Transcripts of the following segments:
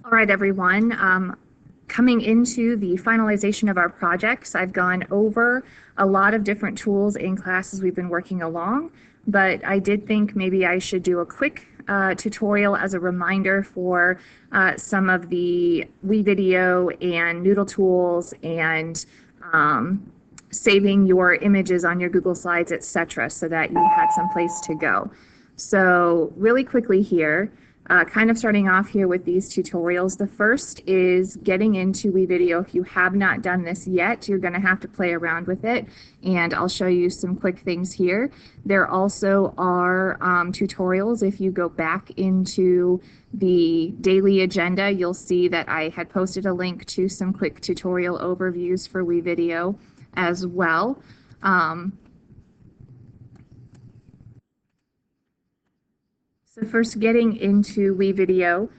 All right, everyone. Coming into the finalization of our projects, I've gone over a lot of different tools in classes we've been working along, but I did think maybe I should do a quick tutorial as a reminder for some of the WeVideo and Noodle tools and saving your images on your Google Slides, etc., so that you had some place to go. So really quickly here, kind of starting off here with these tutorials. The first is getting into WeVideo. If you have not done this yet, you're going to have to play around with it, and I'll show you some quick things here. There also are tutorials. If you go back into the daily agenda, you'll see that I had posted a link to some quick tutorial overviews for WeVideo as well. So first, getting into WeVideo,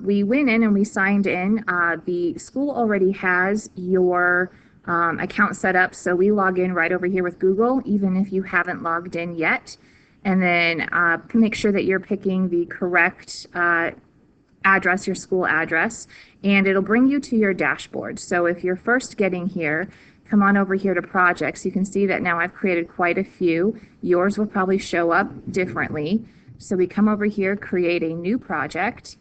we went in and we signed in. The school already has your account set up, so we log in right over here with Google, even if you haven't logged in yet. And then make sure that you're picking the correct address, your school address, and it'll bring you to your dashboard. So if you're first getting here, come on over here to projects. You can see that now I've created quite a few. Yours will probably show up differently. So we come over here, create a new project.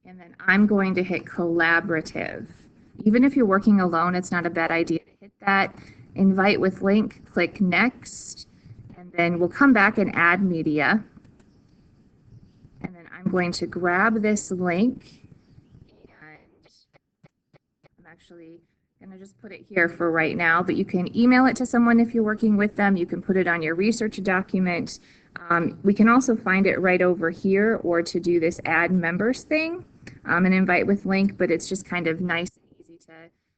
And then I'm going to hit collaborative. Even if you're working alone, it's not a bad idea to hit that. Invite with link, click next, and then we'll come back and add media. And then I'm going to grab this link, and I'm actually going to just put it here for right now, but you can email it to someone if you're working with them. You can put it on your research document. We can also find it right over here, or to do this add members thing, and invite with link, but it's just kind of nice and easy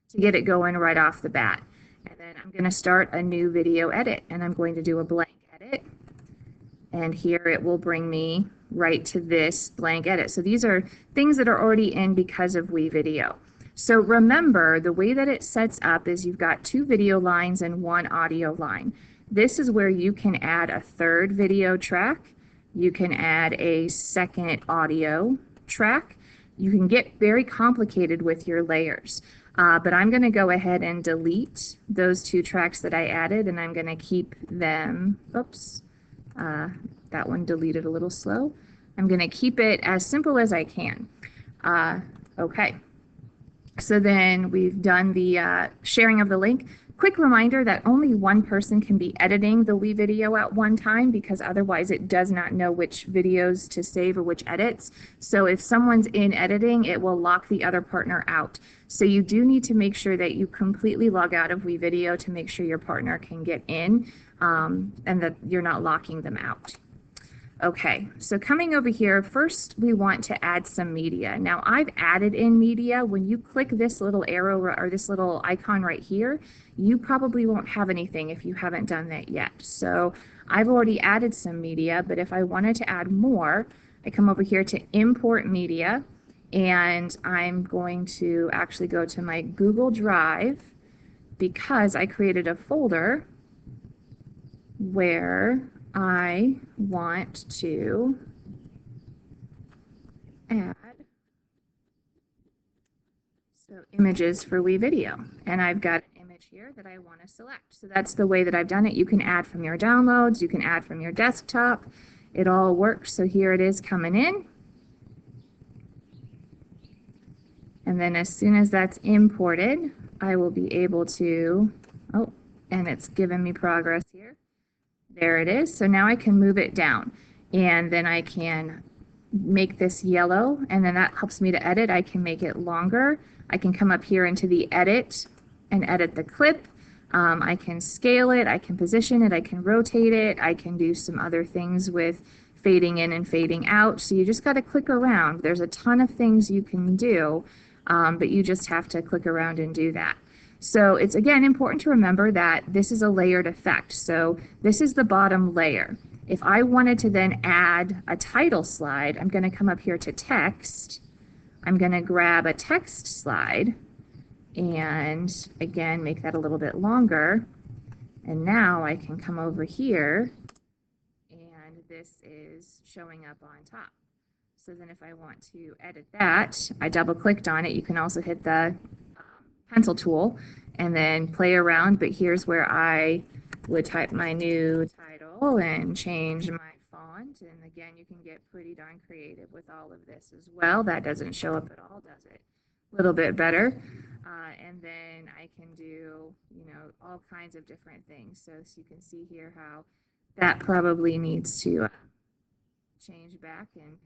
to get it going right off the bat. And then I'm going to start a new video edit, and I'm going to do a blank edit. And here it will bring me right to this blank edit. So these are things that are already in because of WeVideo. So remember, the way that it sets up is you've got 2 video lines and 1 audio line. This is where you can add a third video track. You can add a second audio track. You can get very complicated with your layers. But I'm going to go ahead and delete those 2 tracks that I added, and I'm going to keep them, oops, that one deleted a little slow. I'm going to keep it as simple as I can. Okay. So then we've done the sharing of the link. Quick reminder that only one person can be editing the WeVideo at one time, because otherwise it does not know which videos to save or which edits. So if someone's in editing, it will lock the other partner out. So you do need to make sure that you completely log out of WeVideo to make sure your partner can get in, and that you're not locking them out. Okay, so coming over here, first we want to add some media. Now I've added in media. When you click this little arrow or this little icon right here, you probably won't have anything if you haven't done that yet. So I've already added some media, but if I wanted to add more, I come over here to import media, and I'm going to actually go to my Google Drive, because I created a folder where I want to add images for WeVideo, and I've got an image here that I want to select. So that's the way that I've done it. You can add from your downloads, you can add from your desktop. It all works. So here it is coming in. And then as soon as that's imported, I will be able to, oh, and it's given me progress here. There it is. So now I can move it down, and then I can make this yellow, and then that helps me to edit. I can make it longer. I can come up here into the edit and edit the clip. I can scale it, I can position it, I can rotate it, I can do some other things with fading in and fading out. So you just got to click around. There's a ton of things you can do, but you just have to click around and do that. So it's, again, important to remember that this is a layered effect. So this is the bottom layer. If I wanted to then add a title slide, I'm going to come up here to text. I'm going to grab a text slide and, again, make that a little bit longer. And now I can come over here this is showing up on top. So then if I want to edit that, I double clicked on it. You can also hit the pencil tool and then play around, but here's where I would type my new title and change my font. And again, you can get pretty darn creative with all of this as well. That doesn't show up at all, does it? A little bit better. And then I can do, all kinds of different things. So you can see here how that probably needs to change back. And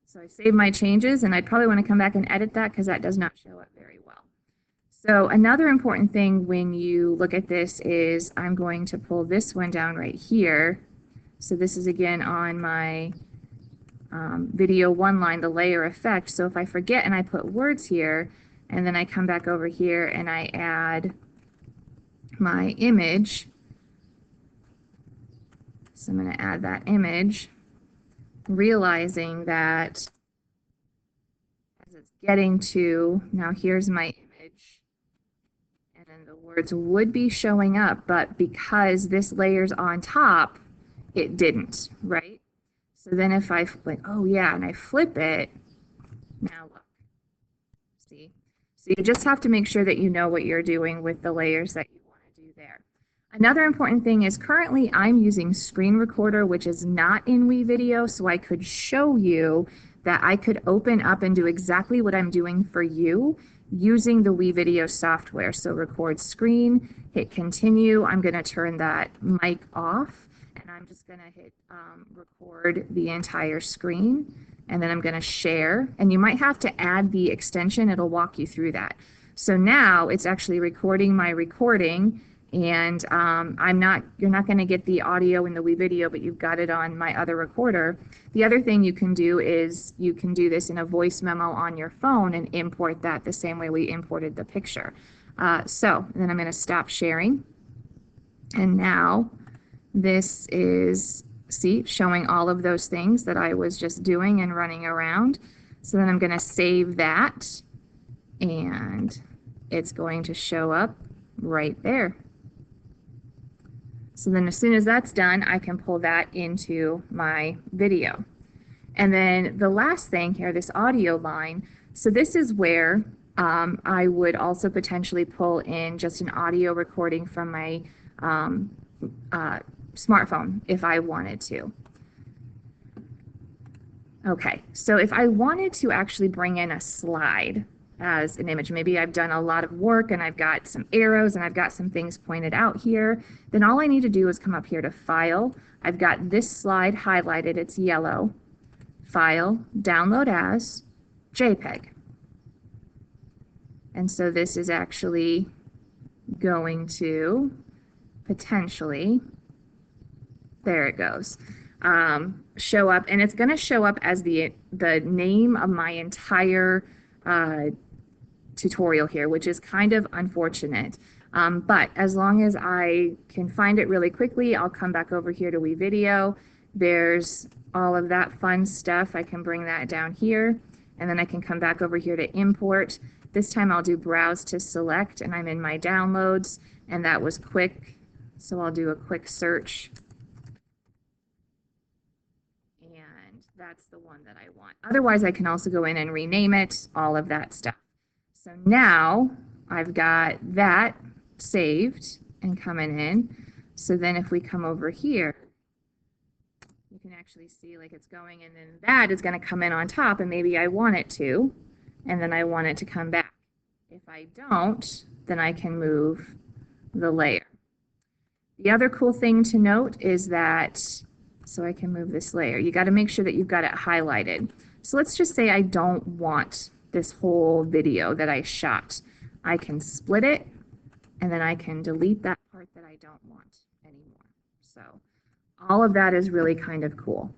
so I save my changes, and I probably want to come back and edit that because that does not show up very well. So another important thing when you look at this is I'm going to pull this one down right here. So this is again on my video one line, the layer effect. So if I forget and I put words here, and then I come back over here and I add my image. So I'm going to add that image, realizing that as it's getting to, now here's my image, and then the words would be showing up, but because this layer's on top, it didn't, right? So then if I like, oh yeah, and I flip it, now look, see? So you just have to make sure that you know what you're doing with the layers that you want to do there. Another important thing is currently I'm using Screen Recorder, which is not in WeVideo, so I could show you that I could open up and do exactly what I'm doing for you using the WeVideo software. So record screen, hit continue. I'm going to turn that mic off, and I'm just going to hit record the entire screen, and then I'm going to share. And you might have to add the extension. It'll walk you through that. So now it's actually recording my recording, and you're not going to get the audio in the WeVideo, but you've got it on my other recorder. The other thing you can do is you can do this in a voice memo on your phone and import that the same way we imported the picture. So then I'm going to stop sharing, and now this is, see, showing all of those things that I was just doing and running around. So then I'm going to save that, and it's going to show up right there. So then as soon as that's done, I can pull that into my video. And then the last thing here, this audio line, so this is where I would also potentially pull in just an audio recording from my smartphone if I wanted to. Okay, so if I wanted to actually bring in a slide as an image, maybe I've done a lot of work and I've got some arrows and I've got some things pointed out here, then all I need to do is come up here to File. I've got this slide highlighted, it's yellow. File, Download As, JPEG. And so this is actually going to potentially, there it goes, show up, and it's going to show up as the name of my entire tutorial here, which is kind of unfortunate. But as long as I can find it really quickly, I'll come back over here to WeVideo. There's all of that fun stuff. I can bring that down here, and then I can come back over here to import. This time I'll do browse to select, and I'm in my downloads, and that was quick. So I'll do a quick search. And that's the one that I want. Otherwise, I can also go in and rename it, all of that stuff. So now I've got that saved and coming in. So then if we come over here, you can actually see like it's going, and then that is going to come in on top, and maybe I want it to, and then I want it to come back. If I don't, then I can move the layer. The other cool thing to note is that, so I can move this layer, you got to make sure that you've got it highlighted. So let's just say I don't want this whole video that I shot. I can split it, and then I can delete that part that I don't want anymore. So all of that is really kind of cool.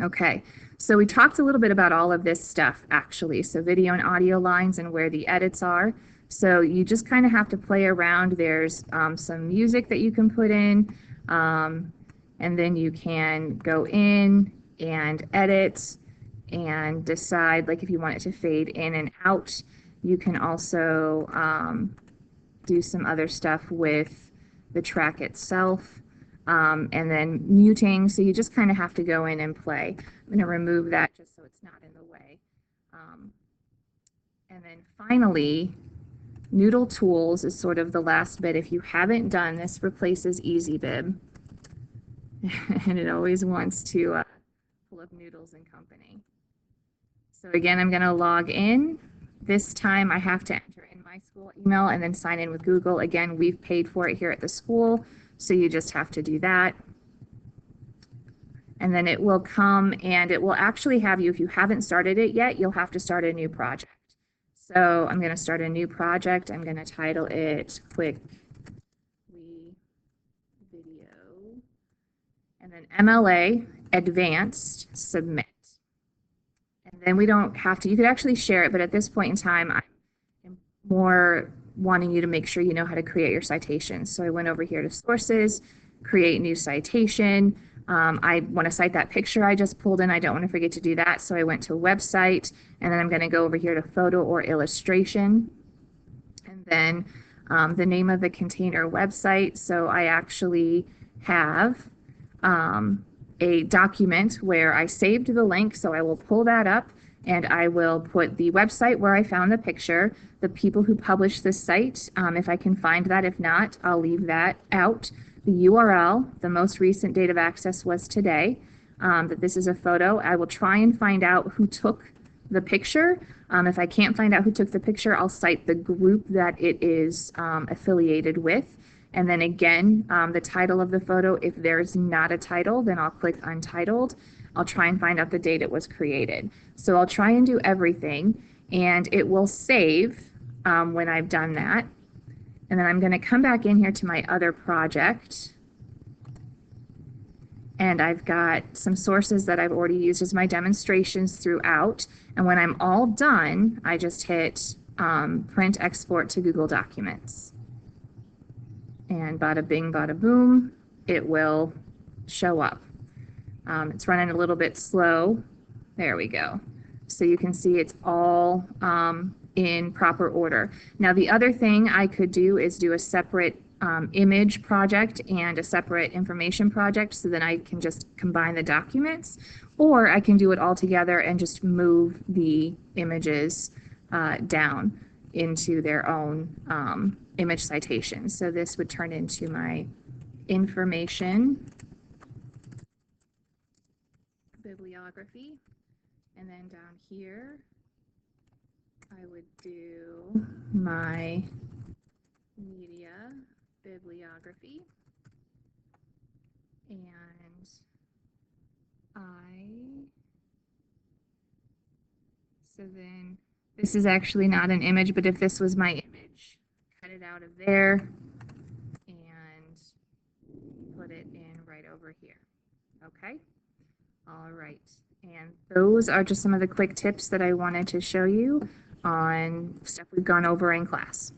Okay, so we talked a little bit about all of this stuff actually. So video and audio lines and where the edits are. So you just kind of have to play around. There's some music that you can put in, and then you can go in and edit and decide, like if you want it to fade in and out. You can also do some other stuff with the track itself. and then muting. So you just kind of have to go in and play. I'm going to remove that just so it's not in the way. And then finally, Noodle Tools is sort of the last bit. If you haven't done this, replaces EasyBib. And it always wants to pull up Noodles and Company. So again, I'm going to log in. This time I have to enter in my school email and then sign in with Google. Again, we've paid for it here at the school, so you just have to do that. And then it will come and it will actually have you, if you haven't started it yet, you'll have to start a new project. So I'm going to start a new project. I'm going to title it Quick WeVideo. And then MLA Advanced Submit. And then we don't have to, you could actually share it, but at this point in time, I'm more wanting you to make sure you know how to create your citations. So I went over here to sources, create new citation. I want to cite that picture I just pulled in. I don't want to forget to do that. So I went to a website, and then I'm going to go over here to photo or illustration. And then the name of the container website. So I actually have a document where I saved the link. So I will pull that up and I will put the website where I found the picture, the people who published this site, if I can find that. If not, I'll leave that out. The URL, the most recent date of access was today, that this is a photo. I will try and find out who took the picture. If I can't find out who took the picture, I'll cite the group that it is affiliated with. And then again, the title of the photo, if there's not a title, then I'll click Untitled. I'll try and find out the date it was created. So I'll try and do everything, and it will save when I've done that. And then I'm going to come back in here to my other project. And I've got some sources that I've already used as my demonstrations throughout. And when I'm all done, I just hit Print Export to Google Documents. And bada bing, bada boom, it will show up. It's running a little bit slow. There we go. So you can see it's all in proper order. Now the other thing I could do is do a separate image project and a separate information project, so then I can just combine the documents, or I can do it all together and just move the images down into their own image citations. So this would turn into my information bibliography, and then down here I would do my media bibliography, and so then this is actually not an image, but if this was my image, cut it out of there and put it in right over here. Okay? All right. And those are just some of the quick tips that I wanted to show you on stuff we've gone over in class.